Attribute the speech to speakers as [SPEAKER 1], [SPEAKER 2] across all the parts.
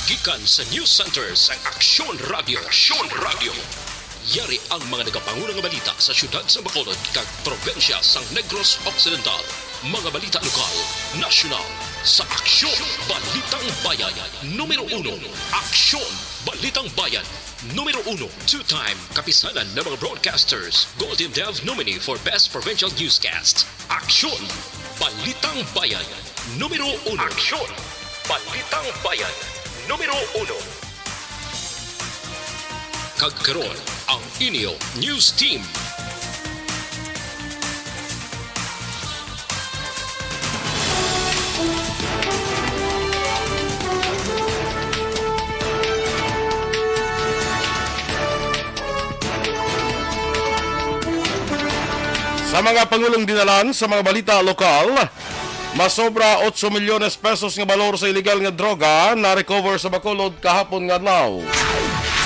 [SPEAKER 1] Gikan sa News Center sa Aksyon Radio. Aksyon Radio. Yari ang mga nagapangunang balita sa syudad sa Bacolod kag probensya sa Negros Occidental. Mga balita lokal, nasyonal, sa Aksyon Balitang Bayan. Numero 1, Aksyon Balitang Bayan. Numero 1, two-time kapisanan ng mga broadcasters. Golden Dove nominee for Best Provincial Newscast. Aksyon Balitang Bayan. Numero 1. Aksyon Balitang Bayan. Numero 1. Kagkaroon ang inyo News Team.
[SPEAKER 2] Sa mga pangulong dinalan sa mga balita lokal, masobra 8 milyones pesos nga balor sa illegal nga droga na recover sa Bacolod kahapon nga adlaw.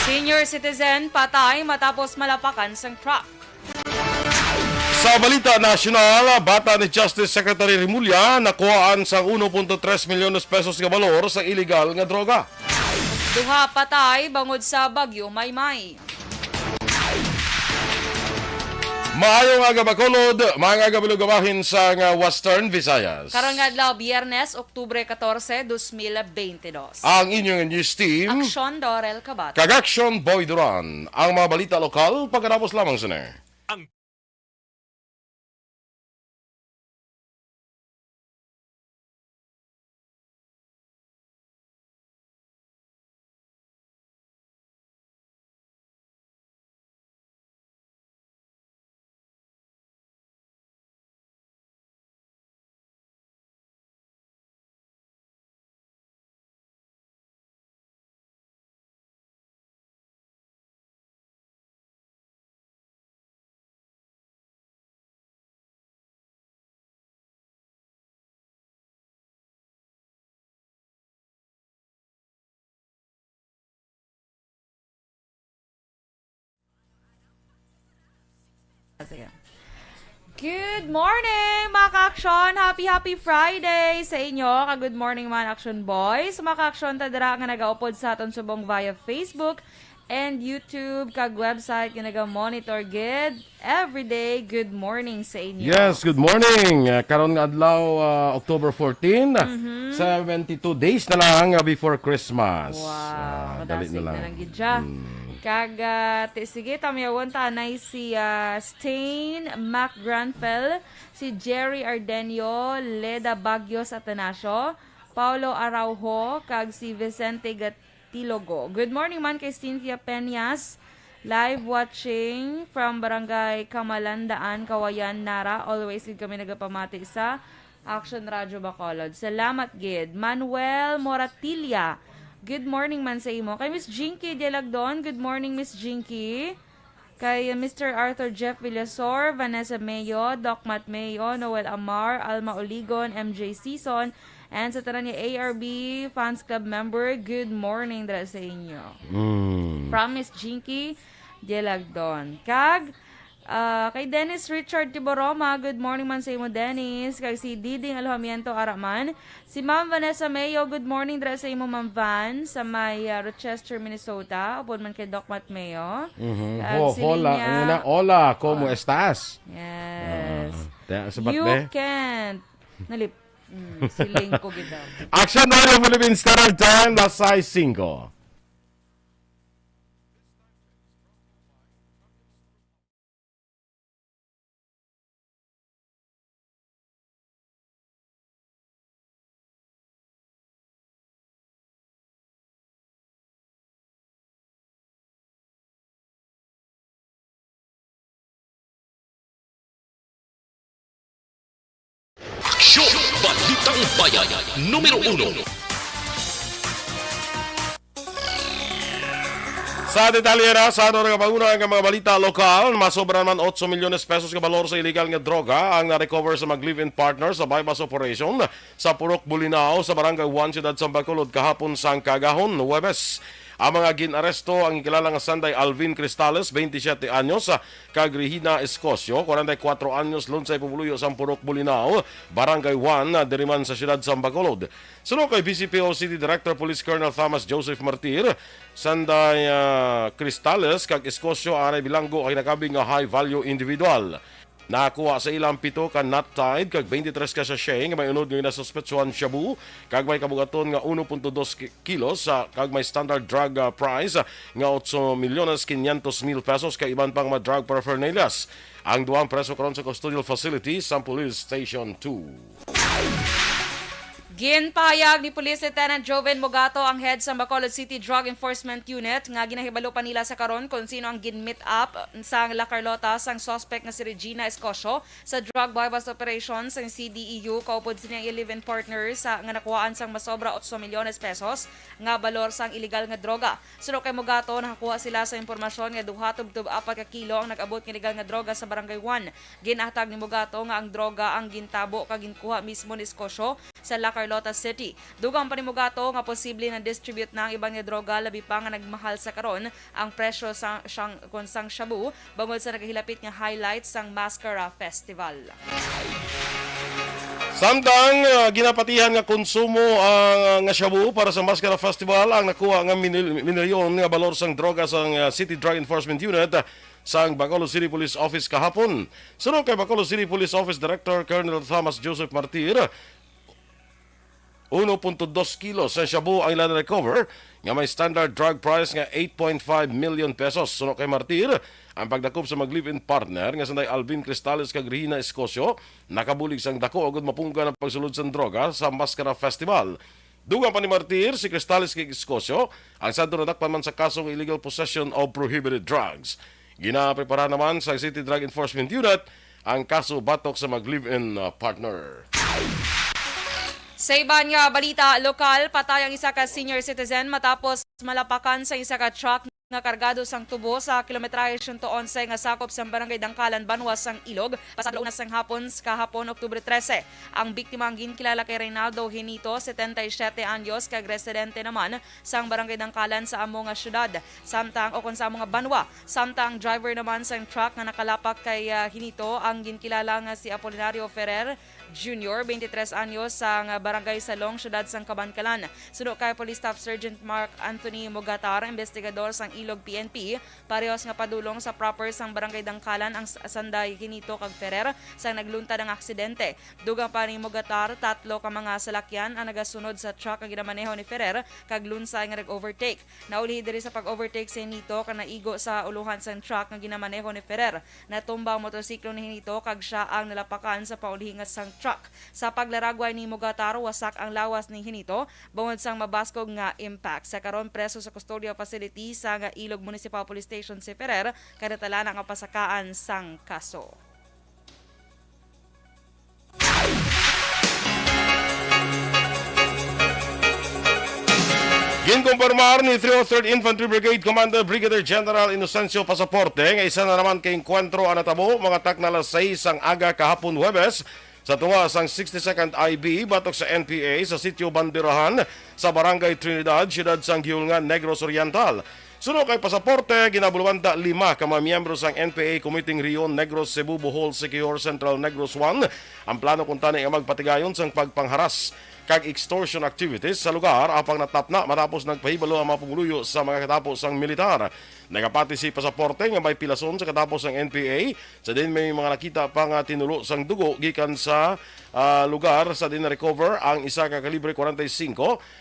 [SPEAKER 3] Senior citizen patay matapos malapakan sang truck.
[SPEAKER 2] Sa balita nasyonal, bata ni Justice Secretary Rimulya nakuhaan sa 1.3 milyones pesos nga balor sa illegal nga droga.
[SPEAKER 3] Duha patay bangod sa Bagyo Maymay.
[SPEAKER 2] Maayong aga Bacolod, mga gabilugawahin sa Western Visayas.
[SPEAKER 3] Karong adlaw Biyernes, Oktubre 14, 2022.
[SPEAKER 2] Ang inyong news team,
[SPEAKER 3] Aksyon Dorel Kabat.
[SPEAKER 2] Kag-Action Boy Duran. Ang mga balita lokal, pagkatapos lamang sir.
[SPEAKER 3] Good morning, mga ka-aksyon! Happy Friday sa inyo! Good morning, mga action boys! Mga ka-aksyon, tadara nga nag-aupod sa aton subong via Facebook and YouTube, kag website nga naga-monitor gid everyday. Good morning sa inyo!
[SPEAKER 2] Yes, good morning. Karon nga adlaw October 14, 72 days na lang before Christmas.
[SPEAKER 3] Wow,
[SPEAKER 2] Dali
[SPEAKER 3] madasig na lang gid siya. Kag sige tamyawan tanay si Stain Mac Granfell, si Jerry Ardenio, Leda Bagios Atanasio, Paulo Araujo, kag si Vicente Gatilogo. Good morning man kay Cynthia Peñas, live watching from Barangay Kamalandaan, Kawayan, Nara. Always gid kami nagapamati sa Action Radio Bacolod. Salamat gid. Manuel Moratilla, good morning man sa imo. Kay Miss Jinky Delagdon, good morning Miss Jinky. Kay Mr. Arthur Jeff Villasor, Vanessa Mayo, Doc Matt Mayo, Noel Amar, Alma Oligon, MJ Season, and sa tanan ni ARB Fans Club member, good morning dala sa inyo. From Miss Jinky Delagdon. Kag kay Dennis Richard Tiboroma, good morning man sa imo Dennis. Kay si Diding Alhamiento Araman, si Ma'am Vanessa Mayo, good morning dra sa imo Ma'am Van sa may Rochester, Minnesota. Upod man kay Doc Matt Mayo. Si
[SPEAKER 2] Hola, hola, ¿cómo estás?
[SPEAKER 3] Yes.
[SPEAKER 2] Sabat
[SPEAKER 3] You
[SPEAKER 2] be?
[SPEAKER 3] can't. Nalip. Siling ko gid daw.
[SPEAKER 2] Action Radio Philippines Standard Time, las 6:05.
[SPEAKER 1] Aksyon Balitang Bayan. Numero 1.
[SPEAKER 2] Sa detalye na, sa ano nga panguna ang mga balita lokal, masobra naman 8 milyones pesos ka balor sa illegal nga droga ang na-recover sa mag-live-in partner sa bypass operation sa Purok Bulinao sa Barangay 1, Ciudad San Bacolod kahapon sang Kagahon, Huwebes. Ang mga ginaresto ang ikilala nga Sanday Alvin Cristales, 27 anyos, kag Regina Escosio, 44 anyos, lunsay pumuluyo sa Purok Bulinaw, Barangay 1, diriman sa siyudad sa Bacolod. Sunod kay BCPO City Director Police Colonel Thomas Joseph Martir, Sanday Cristales kag Escosio anay bilanggo ay nakabing nga high value individual. Nakuha sa ilang 7 ka nut tide kag 23 ka sachet nga may unod nga nasuspetsuhan shabu kag may kabugaton nga 1.2 kilos kag may standard drug price nga 8,500,000 pesos kay iban pang mga drug paraphernalias. Ang duwang preso karon sa custodial facility sa Police Station 2.
[SPEAKER 3] Ginpahayag ni Police Lieutenant Joven Mogato ang head sa Bacolod City Drug Enforcement Unit nga ginahibalo pa nila sa karon kung sino ang gin-meet up sa La Carlota sang suspect nga si Regina Escosio sa drug bypass operation sang CDEU kaupod silang 11 partners nga nakuhaan sang masobra 8 milyones pesos nga balor sang illegal nga droga. Suno kay Mogato nakakuha sila sa impormasyon nga duha tubtob 4 ka kilo ang nag-abot nga illegal nga droga sa Barangay 1. Ginatag ni Mogato nga ang droga ang gintabo kag ginkuha mismo ni Escosio sa La Carlota City. Dugang pa ni Mogato nga posible na distribute na ang ibang nga droga labi pa nga nagmahal sa karon ang presyo sang shabu bangod sa nagahilapit nga highlights sang Mascara Festival.
[SPEAKER 2] Samtang ginapatihan nga konsumo ang nga shabu para sa Mascara Festival ang nakuha nga milyon nga balor sang droga sang City Drug Enforcement Unit sang Bacolod City Police Office kahapon. Sunod kay Bacolod City Police Office Director Colonel Thomas Joseph Martir, 1.2 kilos sa shabu ang ilan recover nga may standard drug price nga 8.5 million pesos. Sunod kay Martir, ang pagdakop sa mag-live-in partner nga Sanday Alvin Cristales kag Regina Escosio nakabulig sang dako ugod mapungka ng pagsulod sa droga sa Mascara Festival. Dugang pa ni Martir, si Cristales kag Escosio ang sadto nadakpan man sa kasong illegal possession of prohibited drugs. Ginaprepara naman sa City Drug Enforcement Unit ang kaso batok sa mag-live-in partner.
[SPEAKER 3] Sa iban nga balita lokal, patay ang isa ka senior citizen matapos malapakan sa isa ka truck nga kargado sang tubo sa kilometrahe 111 nga sakop sa Barangay Dangkalan, Banwas sang Ilog, pasado una sang hapon kahapon Oktubre 13. Ang biktima ang ginkilala kay Reynaldo Hinito, 77 anyos, kag residente naman sang Barangay Dangkalan sa amo nga syudad. Samtang o kon sa amo nga Banwa, samtang driver naman sang truck nga nakalapak kay Hinito ang ginkilala nga si Apolinario Ferrer Jr., 23 anyos, sang Barangay Salong, syudad sang Kabankalan. Suno kay Police Staff Sergeant Mark Anthony Mogatar, investigador sang Ilog PNP, parehas nga padulong sa proper sang Barangay Dangkalan ang Sanday Hinito kag Ferrer sang nagluntad ang aksidente. Dugang pa ni Mogatar, 3 ka mga salakyan ang nagasunod sa truck nga ginamaneho ni Ferrer kag lunsay nga nag-overtake. Nauli diri sa pag-overtake si Hinito kag naigo sa uluhan sang truck nga ginamaneho ni Ferrer. Natumba ang motorsiklo ni Hinito kag siya ang nalapakan sa paulihingas sang truck. Sa paglaragway ni Mogatar, wasak ang lawas ni Hinito bungod sang mabaskog nga impact. Sa karon preso sa custodial facility sa Ilog Municipal Police Station si Ferrer, kadatalan ang pasakaan sang kaso.
[SPEAKER 2] Ginkumpirmar ni 303rd Infantry Brigade Commander Brigadier General Inocencio Pasaporte nga isa na naman kay enkwentro ang natabo mga takna alas 6 ang aga kahapon Huwebes sa tunga sang 62nd IB batok sa NPA sa sitio Bandirahan sa Barangay Trinidad, siyudad sang Giulngan, Negros Oriental. Suno kay Pasaporte, ginabulwanta 5 ka mga miyembro sang NPA Committee Rion, Negros, Cebu, Bohol, Siquijor, Central, Negros 1. Ang plano kung tani ang magpatigayon sang pagpangharas kag extortion activities sa lugar apang natapna matapos nagpahibalo ang mga pumuluyo sa mga katapos sang militar. Nagapati si Pasaporte nga may pilason sa katapos ng NPA. Sa din may mga nakita pa nga tinulo sang dugo gikan sa lugar sa din recover ang isa ka kalibre 45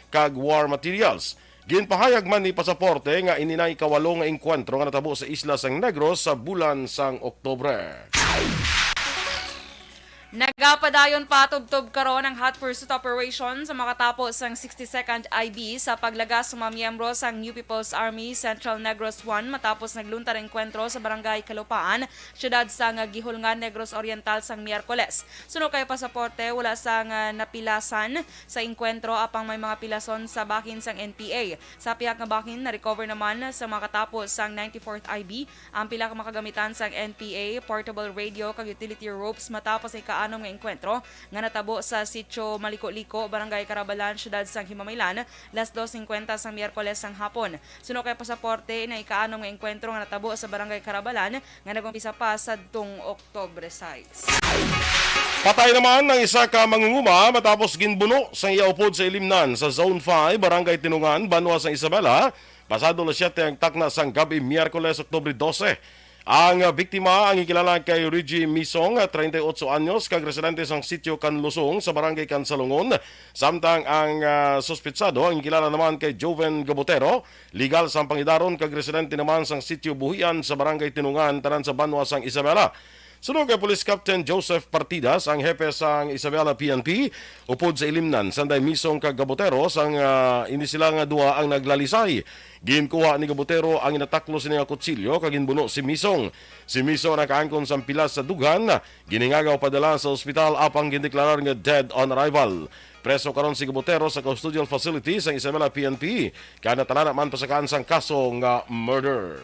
[SPEAKER 2] kag war materials. Ginpahayag man ni Pasaporte nga ininay kawalo nga engkwentro nga natabo sa isla sang Negros sa bulan sang Oktubre.
[SPEAKER 3] Nagapadayon pa tubtob karon ang hot pursuit operation sa makatapos ang 62nd IB sa paglagas sa mga miyembro sa New People's Army Central Negros 1 matapos nagluntar ang enkwentro sa Barangay Kalupaan, siyudad sang Gihulngan, Negros Oriental sang Miyerkules. Suno kay Pasaporte, wala sang napilasan sa enkwentro apang may mga pilason sa bakin sang NPA. Sa piyak nga bakin, na-recover naman sa makatapos sang 94th IB ang pila ka makagamitan sang NPA, portable radio kag utility ropes matapos ay ika-6 nga enkwentro nga natabo sa Sitio Maliko-Liko, Barangay Carabalan, Syudad sang Himamaylan, las 2:50 sang Miyerkules sang hapon. Suno kay pasaporte na ika-6 nga enkwentro nga natabo sa Barangay Carabalan nga nagumpisa pa sadtong Oktubre 6.
[SPEAKER 2] Patay naman ng isa ka mangunguma matapos ginbuno sa iaupod sa ilimnan sa Zone 5, Barangay Tinungan, Banwa sang Isabela, pasado las 7 ang takna sang gabi Miyerkules, Oktubre 12. Ang biktima ang ikilala kay Reggie Misong, 38 anyos, kag residente sang Sitio Canlusong sa Barangay Cansalungon. Samtang ang suspitsado ang ikilala naman kay Joven Gabotero, legal sang pangidaron kag residente naman sang Sitio Buhian sa Barangay Tinungan, tanan sa Banwa sang Isabela. Sunod kay Police Captain Joseph Partidas, ang hepe sang Isabela PNP, upod sa ilimnan, sanday Misong kag Gabotero, sang ini sila nga duha ang naglalisay. Ginkuha ni Gabotero ang inataklo siya nga kutsilyo, kag ginbuno si Misong. Si Misong nakaangkon sa pilas sa dughan, giningagaw padala sa ospital apang gindeklarar nga dead on arrival. Preso karon si Gabotero sa custodial facility sang Isabela PNP, kana tanan man pasakaan sang kaso nga murder.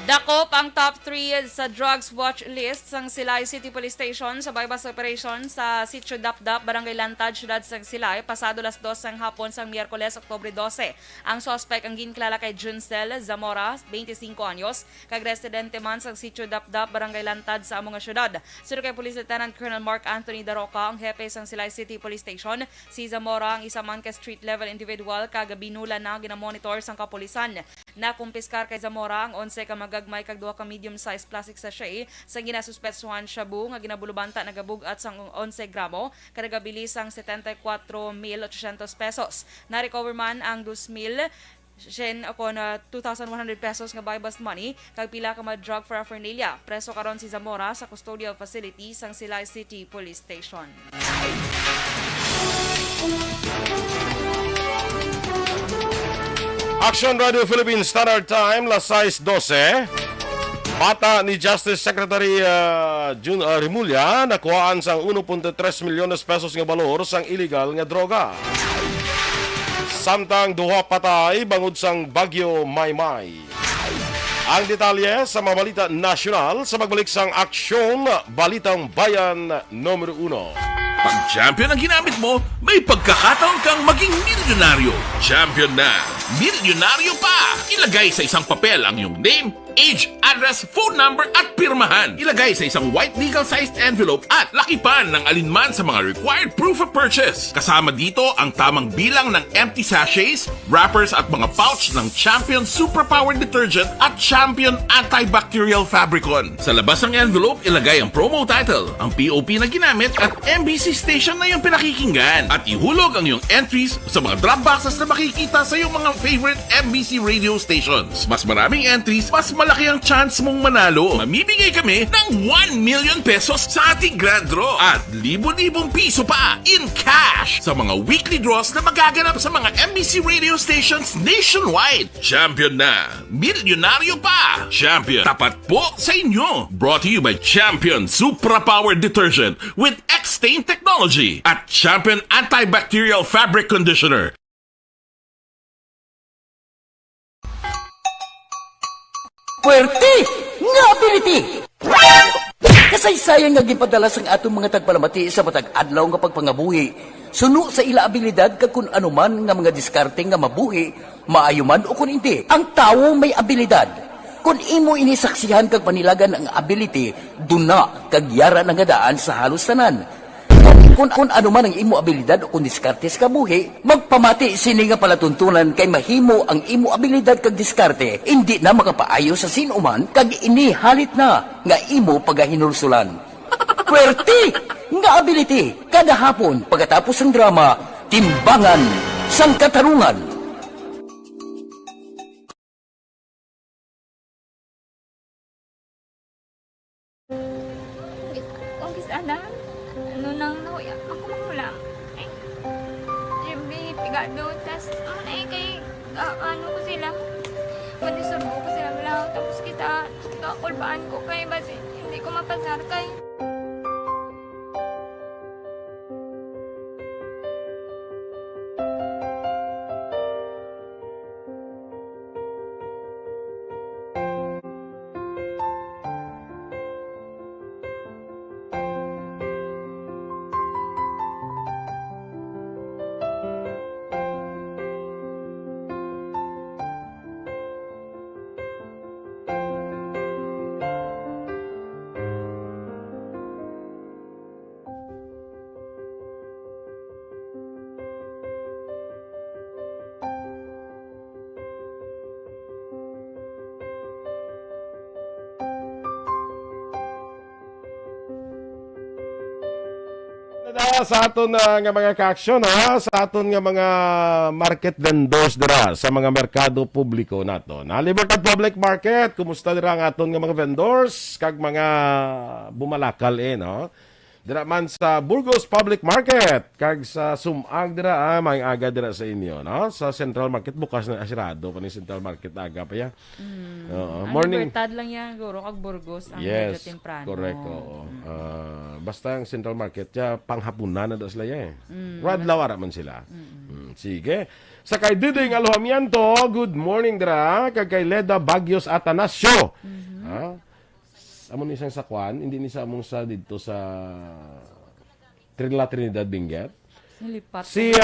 [SPEAKER 3] Dakop ang top 3 sa drugs watch list sang Silay City Police Station sa bypass operation sa Sitio Dapdap, Barangay Lantad, Syudad sang Silay, pasado las 2 sang hapon sang Miyerkules, Oktubre 12. Ang suspect ang ginklala kay Juncel Zamora, 25 anyos, kag residente man sang Sitio Dapdap, Barangay Lantad sa among syudad. Sino kay Police Lieutenant Colonel Mark Anthony Daroca, ang hepe sang Silay City Police Station. Si Zamora ang isa man ka street level individual kag binula na ginamonitor sang kapulisan. Nakumpiskar kay Zamora ang 11 ka magagmay kag 2 ka medium-sized plastic sachet sa ginasuspetsuhan shabu nga ginabulubanta nagabugat sang 11 gramo kada bilis sang 74,800 pesos. Na-recover man ang 2,000 kon 2,100 pesos nga buy-bust money kag pila ka mga drug paraphernalia. Preso karon si Zamora sa custodial facility sang Silay City Police Station.
[SPEAKER 2] Action Radio Philippines Standard Time, las 6:12. Bata ni Justice Secretary Jun Rimulya nakuhaan sang 1.3 milyones pesos nga balor sang illegal nga droga. Samtang duha patay bangod sang Bagyo Maymay. Ang detalye sa mga balita nasyonal sa pagbalik sang Aksyon Balitang Bayan numero 1.
[SPEAKER 4] Pag champion ang ginamit mo, may pagkakataon kang maging milyonaryo. Champion na, milyonaryo pa! Ilagay sa isang papel ang iyong name, age, address, phone number at pirmahan. Ilagay sa isang white legal-sized envelope at lakipan ng alinman sa mga required proof of purchase. Kasama dito ang tamang bilang ng empty sachets, wrappers at mga pouch ng Champion Superpower Detergent at Champion Antibacterial Fabricon. Sa labas ng envelope, ilagay ang promo title, ang POP na ginamit at MBC station na yung pinakikinggan. At ihulog ang iyong entries sa mga drop boxes na makikita sa iyong mga favorite MBC radio stations. Mas maraming entries, mas malaki ang chance mong manalo. Mamimigay kami ng 1 million pesos sa ating grand draw at libo-libong piso pa in cash sa mga weekly draws na magaganap sa mga MBC radio stations nationwide. Champion na, milyonaryo pa. Champion, tapat po sa inyo. Brought to you by Champion Supra Power Detergent with X-Stain Technology at Champion Antibacterial Fabric Conditioner.
[SPEAKER 5] Puwerte nga ability! Kasaysayan nga gipadala sang atong mga tagpalamati sa matag adlaw nga pagpangabuhi. Suno sa ila abilidad kag kun anuman nga mga diskarte nga mabuhi, maayo man o kun hindi. Ang tawo may abilidad. Kung imo inisaksihan kag panilagan ang ability, duna kag yara nga daan sa halos tanan. Kung ano man ang imo abilidad o kung diskarte sa kabuhi, magpamati sini nga palatuntunan kay mahimo ang imo abilidad kag diskarte, hindi na makapaayo sa sinuman kag ini halit na nga imo pagahinulsulan. Puwerte nga ability kada hapon pagkatapos ng drama, Timbangan sang Katarungan.
[SPEAKER 6] Sana, ano nang nauya, ako makulang. Eh, siyempre, pigado, tas, kay, ano ko sila, manisurbo ko sila lang, tapos kita, kakulbaan ko kay, basi, hindi ko mapasar kay.
[SPEAKER 2] Sa aton nga mga ka-aksyon sa aton nga mga market vendors dira sa mga merkado publiko nato. Na Libertad Public Market, kumusta dira ang aton nga mga vendors kag mga bumalakal no? Dira man sa Burgos Public Market kag sa Sumag dira may aga dira sa inyo no? Sa Central Market bukas na asirado pa ni Central Market aga pa ya.
[SPEAKER 3] Ang
[SPEAKER 2] Morning.
[SPEAKER 3] Libertad lang yan, guro, kag Burgos, ang
[SPEAKER 2] Yes,
[SPEAKER 3] medyo temprano.
[SPEAKER 2] correct. Oo. Basta ang Central Market, panghapunan na daw sila Radlaw ara man sila. Sige. Sa kay Diding Alojamiento, good morning dira. Kag kay Leda Bagyos Atanasio. Amon isang sakwan, hindi ni sa among sa dito sa Trinidad Benguet.
[SPEAKER 3] Nilipat.
[SPEAKER 2] Si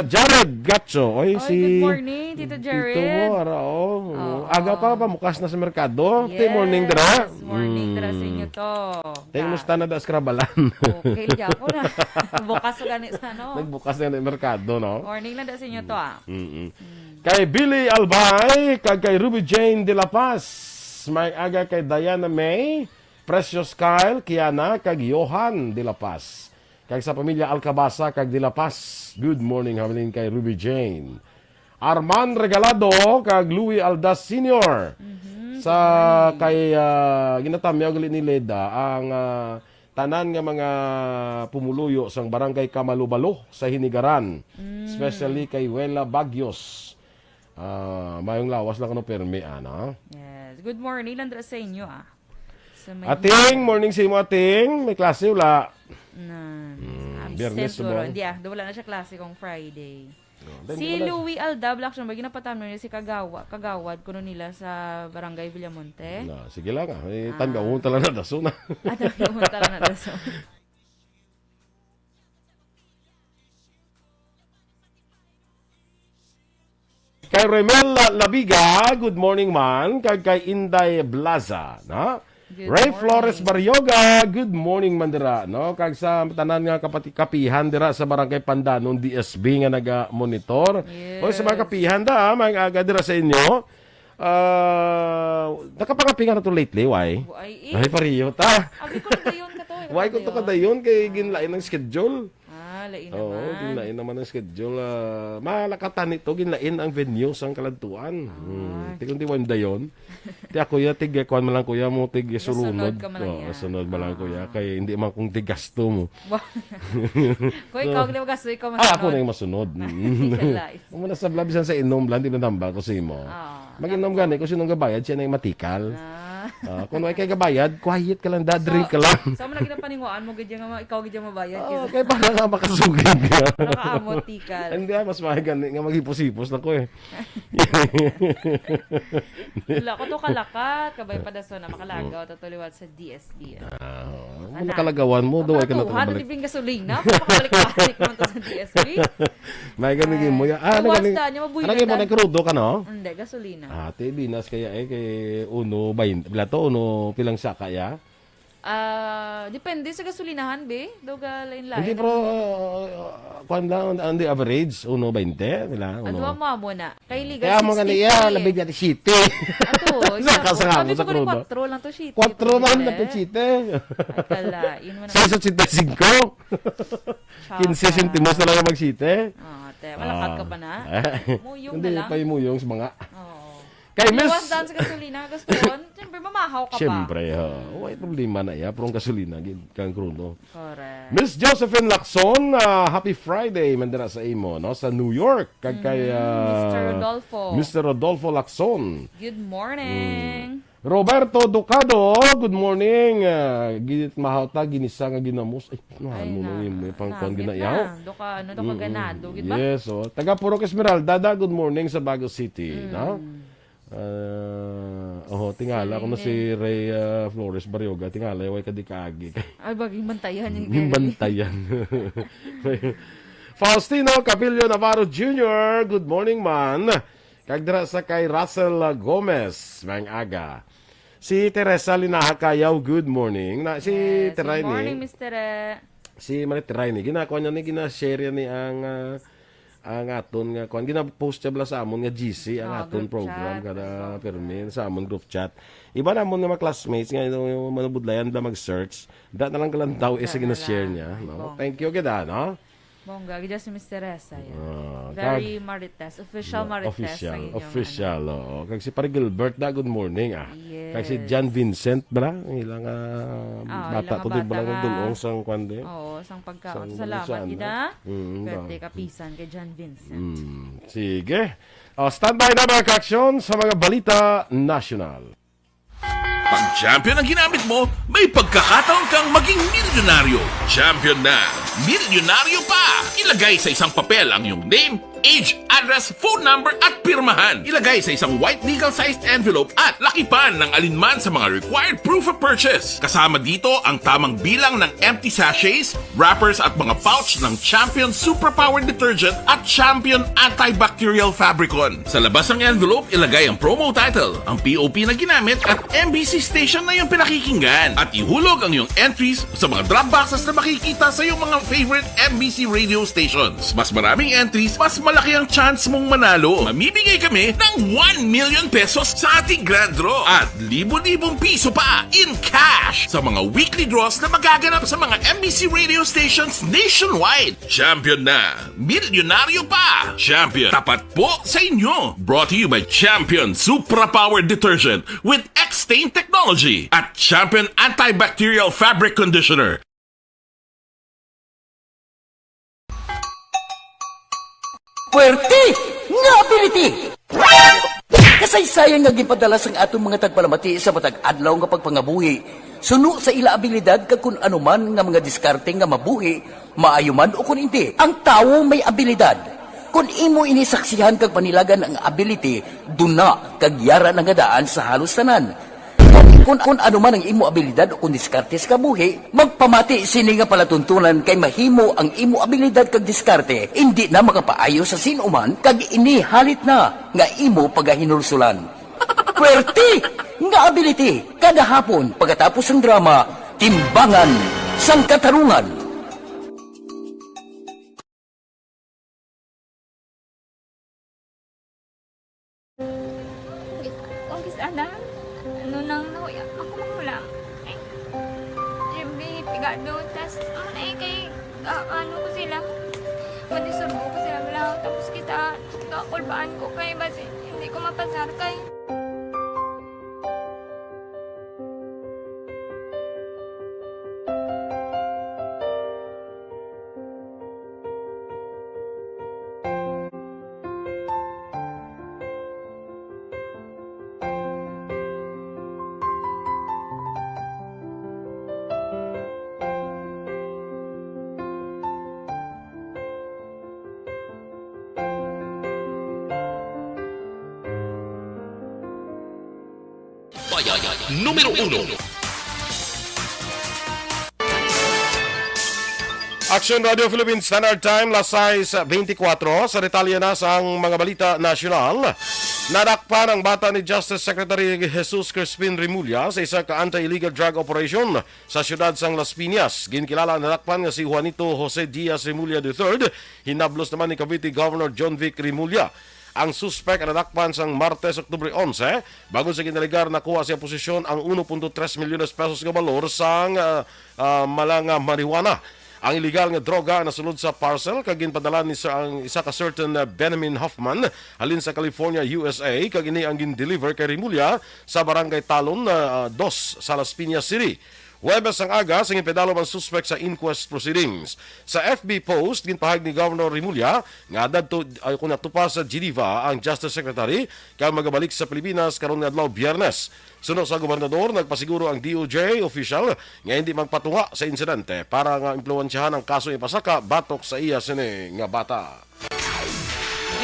[SPEAKER 2] Jared Gatcho. Oy,
[SPEAKER 3] Good morning, Tito Jared.
[SPEAKER 2] Tito mo, arao. Aga pa, pamukas na sa merkado. Good morning dira.
[SPEAKER 3] Morning dira sa inyo to.
[SPEAKER 2] Tayo musta na da skrabalan.
[SPEAKER 3] Okay, di ako na. Bukas ko ganit sa ano.
[SPEAKER 2] Nagbukas na yung merkado, no?
[SPEAKER 3] Morning na da sa inyo to
[SPEAKER 2] Kay Billy Albay, kag kay Ruby Jane de la Paz. May aga kay Diana May, Precious Kyle, Kiana, kag Johan de la Paz. Kag sa pamilya Alcabasa, kag de la Paz. Good morning, habilin kay Ruby Jane. Arman Regalado, kag Louie Aldas Sr. Sa kay ginatamyaw gali ni Leda ang tanan nga mga pumuluyo sang barangay Kamalubalo sa Hinigaran. Especially kay Wela Bagyos. Mayong lawas lang ano permi ano.
[SPEAKER 3] Yes. Good morning lang dira sa inyo So, may
[SPEAKER 2] Ating, morning sa imo ating. May klase wala. Biyernes
[SPEAKER 3] siguro.
[SPEAKER 2] ba?
[SPEAKER 3] Hindi wala na siya klase kung Friday.
[SPEAKER 2] Then
[SPEAKER 3] Si
[SPEAKER 2] wala.
[SPEAKER 3] Louie Aldab, actually, may ginapatamno niya si Kagawad, kuno nila sa Barangay Villamonte.
[SPEAKER 2] Sige lang Tanda mo talaga na daso na.
[SPEAKER 3] At nakimunta lang na so.
[SPEAKER 2] Kay Remel Labiga, good morning man. Kag kay Inday Blaza, no?
[SPEAKER 3] Good
[SPEAKER 2] Ray
[SPEAKER 3] morning.
[SPEAKER 2] Flores Baryoga, good morning man dira, no? Kag sa tanan nga kapihan dira sa Barangay Pandanon DSB nga naga-monitor. O sa mga kapihan mga aga dira sa inyo. Nakapangapingan na to lately, why? Ay, pariyo ta.
[SPEAKER 3] Abi ko dayon ka to.
[SPEAKER 2] Why ko to kadayon kay ginlain ng schedule?
[SPEAKER 3] Lain
[SPEAKER 2] Oo,
[SPEAKER 3] naman.
[SPEAKER 2] ginlain naman ang schedule. Malakatan ito, ginlain ang venue sang kalantuan. Tikong di wanda yun. Ti ako ya, kuhan mo lang kuya mo, sulunod.
[SPEAKER 3] Sunod ka man lang yan.
[SPEAKER 2] Sunod mo lang kuya. Kaya hindi man kung gasto mo.
[SPEAKER 3] Kung ikaw, di ba gasto, ikaw
[SPEAKER 2] Ako na yung masunod. Kung muna sa blabisan sa inom lang, di na tamba ko sa imo. Mag-inom gani, kung sinong gabayad, siya na yung matikal. Kung may kay gabayad, quiet ka lang, drink ka lang.
[SPEAKER 3] So, mo lagi na paninguan mo, ikaw gadya mabayad.
[SPEAKER 2] Kaya para nga makasugid ka.
[SPEAKER 3] Nakaamot, tikal.
[SPEAKER 2] Hindi mas mahigani nga magipos-ipos na ko
[SPEAKER 3] Wala ko to kalakat, kabay pa daso na makalagaw, tatuliwat sa DSB.
[SPEAKER 2] Ano kalagawan mo, daw ay ka na
[SPEAKER 3] Tuhan,
[SPEAKER 2] balik.
[SPEAKER 3] di bing gasolina, papakabalik-balik naman to sa DSB.
[SPEAKER 2] May ganun mo ya.
[SPEAKER 3] Basta niya, mabuhay
[SPEAKER 2] Ano mo na krudo ka no?
[SPEAKER 3] Hindi, gasolina.
[SPEAKER 2] Ate, binas kaya kay uno 20. Blato uno pilang saka ya?
[SPEAKER 3] Depende sa gasolinahan, be. Daw ka lain-lain.
[SPEAKER 2] Hindi pero kuan lang on the average 1.20 nila
[SPEAKER 3] Ano
[SPEAKER 2] uno.
[SPEAKER 3] mo na? Kay Liga
[SPEAKER 2] Kaya mo ganiya labig natin city.
[SPEAKER 3] Ato,
[SPEAKER 2] Saka
[SPEAKER 3] sabi
[SPEAKER 2] sa
[SPEAKER 3] ko ni
[SPEAKER 2] krudo.
[SPEAKER 3] 4 lang to shit.
[SPEAKER 2] 4 man na city.
[SPEAKER 3] Ay, kalain mo na.
[SPEAKER 2] 6.85. 15 centimos na lang mag-city.
[SPEAKER 3] Malakat ka pa na? Muyong
[SPEAKER 2] Hindi
[SPEAKER 3] na lang.
[SPEAKER 2] pa yung muyong sa mga.
[SPEAKER 3] Oo.
[SPEAKER 2] Kay
[SPEAKER 3] Iwas
[SPEAKER 2] Miss
[SPEAKER 3] daan sa gasolina, gusto yun. Siyempre, mamahaw ka pa.
[SPEAKER 2] Siyempre, may problema na ya, pero ang gasolina, kang kruno.
[SPEAKER 3] Correct.
[SPEAKER 2] Miss Josephine Lacson, happy Friday, mandara sa imo, no? Sa New York, kag kay
[SPEAKER 3] Mr. Rodolfo.
[SPEAKER 2] Mr. Rodolfo Lacson.
[SPEAKER 3] Good morning.
[SPEAKER 2] Roberto Ducado, good morning. Ginit mahawta, ginisa nga ginamos. Ay, ano mo yung pangkuhan ginayaw?
[SPEAKER 3] Do ka ganado, gid ba?
[SPEAKER 2] Yes, taga Purok Esmeralda, good morning sa Baguio City, no? Tingala ko na si Ray Flores Baryoga, tingala way kadikagi.
[SPEAKER 3] Ay, baging bantayan yung
[SPEAKER 2] Yung bantayan. Faustino Capillo Navarro Jr., good morning man. Kagdra sa kay Russell Gomez, mang aga. Si Teresa Linahakayaw, good morning. Si
[SPEAKER 3] Yes,
[SPEAKER 2] Teray
[SPEAKER 3] good morning,
[SPEAKER 2] ni,
[SPEAKER 3] Mr.
[SPEAKER 2] si Marit Teray ni, ginakuha niya ni, ginashare ni ang ang aton nga kuan gina-post siya bala sa amon nga GC ang aton
[SPEAKER 3] group
[SPEAKER 2] program
[SPEAKER 3] chat.
[SPEAKER 2] kada permin sa amon group chat. Iba namon nga mga classmates nga yung manubudlayan da mag-search. Da na lang kalantaw isa gina-share niya, no? Thank you gid no.
[SPEAKER 3] Bongga, gidya si Mr. Ressa yan.
[SPEAKER 2] Ah,
[SPEAKER 3] Very Marites. Official Marites. ang inyong,
[SPEAKER 2] Official. Oo. Kag si Pare Gilbert da, good morning
[SPEAKER 3] Yes.
[SPEAKER 2] Kag si John Vincent bra, ilang bata
[SPEAKER 3] ilang
[SPEAKER 2] to di
[SPEAKER 3] bata
[SPEAKER 2] bala
[SPEAKER 3] nga.
[SPEAKER 2] dulong sang kwande.
[SPEAKER 3] Oo, sang pagkaon.
[SPEAKER 2] Sang
[SPEAKER 3] Salamat,
[SPEAKER 2] Luciano.
[SPEAKER 3] gida.
[SPEAKER 2] Mm,
[SPEAKER 3] Birthday kapisan kay John Vincent.
[SPEAKER 2] Sige. Standby na mga ka-aksyon sa mga balita national.
[SPEAKER 4] Pag champion ang ginamit mo, may pagkakataon kang maging milyonaryo. Champion na! Milyonaryo pa! Ilagay sa isang papel ang iyong name, age, address, phone number at pirmahan. Ilagay sa isang white legal-sized envelope at lakipan ng alinman sa mga required proof of purchase. Kasama dito ang tamang bilang ng empty sachets, wrappers at mga pouch ng Champion Superpower Detergent at Champion Antibacterial Fabricon. Sa labas ng envelope, ilagay ang promo title, ang POP na ginamit at MBC station na yung pinakikinggan. At ihulog ang iyong entries sa mga drop boxes na makikita sa iyong mga favorite MBC radio stations. Mas maraming entries, mas malaki ang chance mong manalo. Mamimigay kami ng 1 million pesos sa ating grand draw at libo-libong piso pa in cash sa mga weekly draws na magaganap sa mga MBC radio stations nationwide. Champion na! Milyonaryo pa! Champion, tapat po sa inyo! Brought to you by Champion Supra Power Detergent with X-Stain Technology at Champion Antibacterial Fabric Conditioner.
[SPEAKER 5] Puwerte nga ability! Kasaysayan nga gipadala sang atong mga tagpalamati sa matag adlaw nga pagpangabuhi. Suno sa ila abilidad kag kun anuman nga mga diskarte nga mabuhi, maayo man o kun hindi. Ang tawo may abilidad. Kung imo inisaksihan kag panilagan ang ability, duna kag yara nga daan sa halos tanan. Kung ano man ang imo abilidad o kung diskarte sa kabuhi, magpamati sini nga palatuntunan kay mahimo ang imo abilidad kag diskarte, hindi na makapaayo sa sinuman kag ini halit na nga imo pagahinulsulan. Puwerte nga ability kada hapon pagkatapos ng drama, Timbangan sang Katarungan.
[SPEAKER 6] Kung sana, ano nang nahuya, ako makulang. Eh, siyempre, pigado, tas, kay, ano ko sila, manisurbo ko sila lang, tapos kita, kakulbaan ko kay, basi, hindi ko mapasar kay.
[SPEAKER 1] Bayan numero 1.
[SPEAKER 2] Action Radio Philippines Standard Time, las 6:24. Sa detalye na sa mga balita nasyonal. Nadakpan ang bata ni Justice Secretary Jesus Crispin Remulla sa isa ka anti-illegal drug operation sa siyudad sang Las Piñas. Ginkilala nadakpan nga si Juanito Jose Diaz Remulla III. Hinablos naman ni Cavite Governor John Vic Remulla. Ang suspect na nadakpan sang Martes, Oktubre 11, bago sa ginaligar nakuha siya posisyon ang 1.3 milyones pesos nga balor sang malanga marijuana. Ang illegal nga droga na sulod sa parcel kag ginpadala ni ang isa ka certain Benjamin Hoffman halin sa California, USA, kag ini ang gin-deliver kay Remulla sa barangay Talon 2 sa Las Piñas City. Huwebes ang aga sa impedalo ang suspect sa inquest proceedings. Sa FB post, ginpahag ni Governor Remulla nga dadto kung natupa sa Geneva ang Justice Secretary kag magabalik sa Pilipinas karon nga adlaw Biyernes. Sunod sa gobernador, nagpasiguro ang DOJ official nga hindi magpatunga sa insidente para nga impluwensyahan ang kaso ipasaka batok sa iya sini nga bata.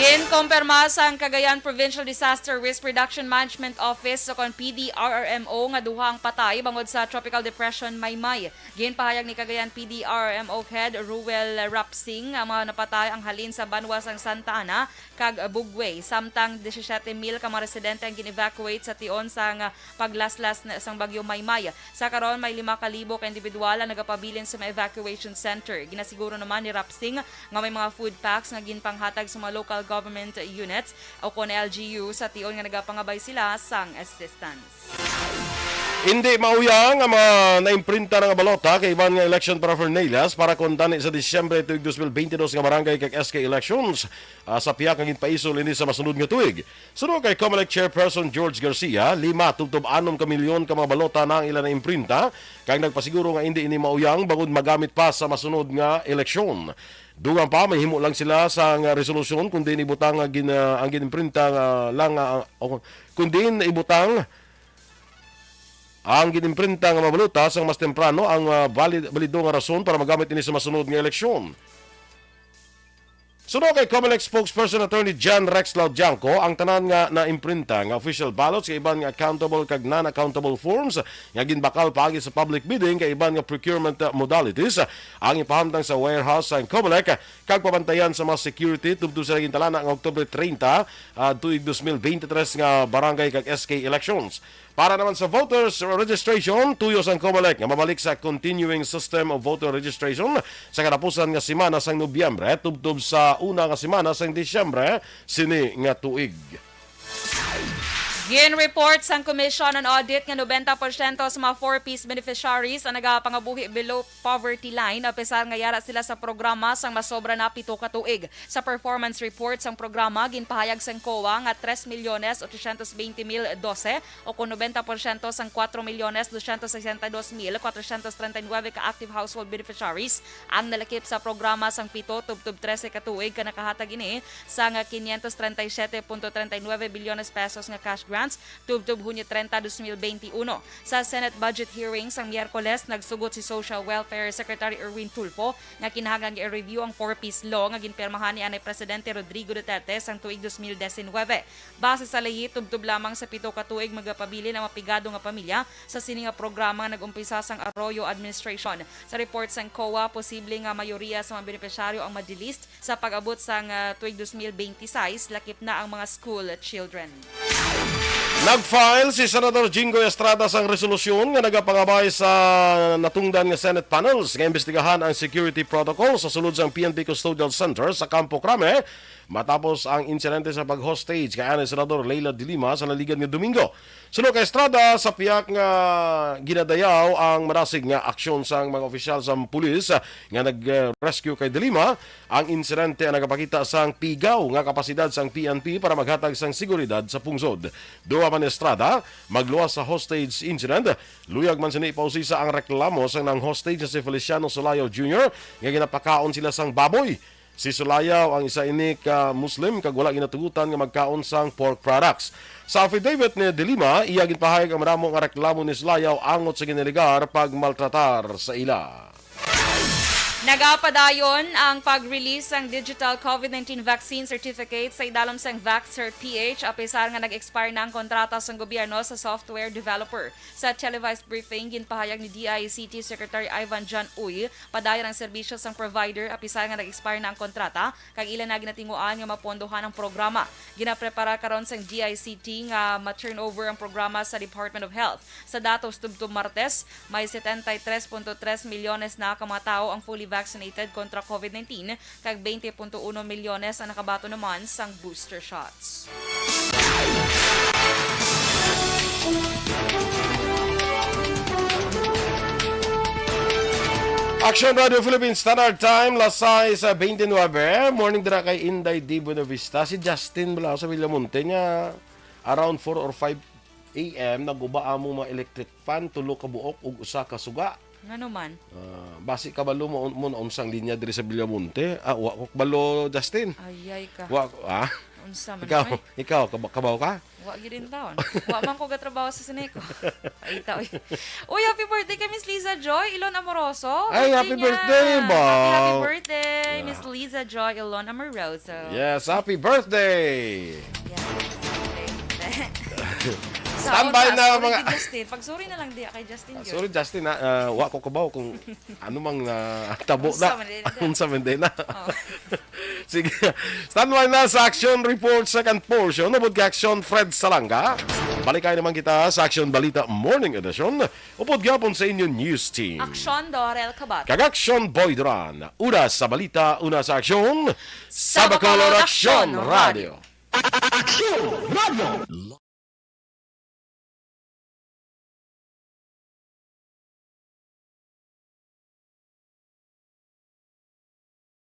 [SPEAKER 3] Ginkompirma sa Cagayan Provincial Disaster Risk Reduction Management Office sa PDRRMO nga duha ang patay bangod sa Tropical Depression Maymay. Ginpahayag ni Cagayan PDRRMO Head Ruel Rapsing ang mga napatay ang halin sa banwas ang Santa Ana kag Bugway. Samtang 17,000 ka mga residente ang gin-evacuate sa tion sa paglaslas na sang bagyo Maymay. Sa karon may 5,000 ka individual ang nagapabilin sa mga evacuation center. Ginasiguro naman ni Rapsing nga may mga food packs nga ginpanghatag sa mga local government units o kon LGU sa tion nga nagapangabay sila sang assistance.
[SPEAKER 2] Hindi mauyang ang mga naimprinta ng balota kay iban nga election paraphernalia para kuntani sa Disyembre tuig 2022 nga barangay kag SK elections sa piyak nga ginpaisol ini sa masunod nga tuig. Sunod kay COMELEC Chairperson George Garcia, 5.6 ka milyon ka mga balota na ang ilan na imprinta kag nagpasiguro nga hindi ini mauyang bagod magamit pa sa masunod nga eleksyon. Dugang pa may himo lang sila sa resolusyon kundi ibutang ang ginimprinta lang kundi ibutang ang ginimprinta nga mabaluta sang mas temprano ang valido nga rason para magamit ini sa masunod nga eleksyon. Sunod kay COMELEC spokesperson Attorney John Rex Laudianco, ang tanan nga na-imprinta nga official ballots kay iban nga accountable kag non-accountable forms nga ginbakal paagi sa public bidding kay iban nga procurement modalities ang ipahamtang sa warehouse sa COMELEC kag pabantayan sa mga security tubtob sa gintalana nga Oktubre 30 tuig 2023 nga barangay kag SK elections. Para naman sa voters registration, tuyos ang COMELEC nga mabalik sa continuing system of voter registration sa katapusan nga semana sang Nobyembre tubtob sa una nga semana sang Disyembre sini nga tuig.
[SPEAKER 3] Gin-report sang Commission on Audit nga 90% sa mga 4-piece beneficiaries ang nagapangabuhi below poverty line apesar nga yara sila sa programa sang masobra na 7 ka tuig. Sa performance report sang programa, ginpahayag sang COA nga 3,820,012 o kung 90% sang 4,262,439 ka active household beneficiaries ang nalakip sa programa sang 7 tubtob 13 ka tuig ka nakahatag ini sang 537.39 bilyones pesos nga cash grant tubtob Hunyo 30, 2021. Sa Senate budget hearing sang Miyerkules, nagsugot si Social Welfare Secretary Erwin Tulfo nga kinahanglan i-review ang 4-piece law nga ginpirmahan ni anay Presidente Rodrigo Duterte sang tuig 2019. Base sa lahi, tubtob lamang sa 7 ka tuig magapabili ng mapigado nga pamilya sa sini nga programa nga nag-umpisa sang Arroyo Administration. Sa report sang COA, posible nga mayoriya sa mga benepisyaryo ang madilist sa pag-abot sang tuig 2026, lakip na ang mga school children.
[SPEAKER 2] Nag-file si Senador Jingoy Estrada sang resolusyon nga nagapangabay sa natungdan nga Senate panels nga imbestigahan ang security protocol sa sulod sang PNP Custodial Center sa Campo Crame matapos ang insidente sa pag-hostage kay ani Senador Leila de Lima sa naligan nga Domingo. Sunod kay Estrada, sa piyak nga ginadayaw ang marasig nga aksyon sang mga opisyal sa pulis nga nag-rescue kay de Lima, ang insidente ang nagapakita sang pigaw nga kapasidad sang PNP para maghatag sang seguridad sa pungsod. Duwa man Estrada, magluwas sa hostage incident, luyag man sini ipausisa ang reklamo sang nang hostage na si Feliciano Solayo Jr. nga ginapakaon sila sang baboy. Si Sulayaw ang isa ini ka Muslim kag wala ginatugutan nga magkaon sang pork products. Sa affidavit ni de Lima, iya ginpahayag ang maramong nga reklamo ni Sulayaw angot sa giniligar pag maltratar sa ila.
[SPEAKER 3] Nagapadayon ang pag-release ng digital COVID-19 vaccine certificate sa idalom sang VaxCert PH apisar nga nag-expire na ang kontrata sa gobyerno sa software developer. Sa televised briefing, ginpahayag ni DICT Secretary Ivan John Uy, padayon ang serbisyo sang provider apisar nga nag-expire na ang kontrata kag ilan na ginatinguan nga mapondohan ang programa. Ginaprepara karon sang DICT nga ma-turnover ang programa sa Department of Health. Sa datos tubtob Martes, may 73.3 milyones na kamatao ang fully vaccinated kontra COVID-19 kag 20.1 milyones ang nakabato naman sang booster shots.
[SPEAKER 2] Action Radio Philippines Standard Time, lasay sa 29. Morning dira kay Inday D. Buenavista. Si Justin Bala sa Villamonte niya around 4 or 5 a.m. naguba mo mga electric fan, tulo ka buok ug usa ka suga.
[SPEAKER 3] Ngano man?
[SPEAKER 2] Basi kabalo mo unsang linya diri sa Villamonte. Wa ko balo Justin.
[SPEAKER 3] Ayay ka.
[SPEAKER 2] Wa
[SPEAKER 3] Unsa man
[SPEAKER 2] Ikaw,
[SPEAKER 3] oy.
[SPEAKER 2] ikaw, kabaw ka?
[SPEAKER 3] Wa gyud din taon. Wa man ko gatrabaho sa Sineco. Ay ta oy. Uy, happy birthday kay Miss Liza Joy Ilon Amoroso.
[SPEAKER 2] Ay, happy
[SPEAKER 3] niya.
[SPEAKER 2] birthday, ba?
[SPEAKER 3] Happy birthday, Miss Liza Joy Ilon Amoroso.
[SPEAKER 2] Yes, happy birthday!
[SPEAKER 3] Standby
[SPEAKER 2] na mga-
[SPEAKER 3] Justin. Pagsuri na lang diya kay Justin.
[SPEAKER 2] Sorry Justin, wa ko kabaw kung ano mang tabo
[SPEAKER 3] Unsa
[SPEAKER 2] na.
[SPEAKER 3] man din na.
[SPEAKER 2] Unsa man din na.
[SPEAKER 3] Oh.
[SPEAKER 2] Sige, standby na sa Action Report second portion. Upod ka Action Fred Salanga. Balikay naman kita sa Action Balita Morning Edition. Upod gapon sa inyo news team.
[SPEAKER 3] Aksyon Dorel Kabat.
[SPEAKER 2] Kag-Action Boy Duran. Una sa balita, una sa aksyon.
[SPEAKER 3] Sa
[SPEAKER 2] Sa Bacolod
[SPEAKER 3] Bacolod
[SPEAKER 2] Action
[SPEAKER 3] Action
[SPEAKER 2] Radio.
[SPEAKER 3] Radio.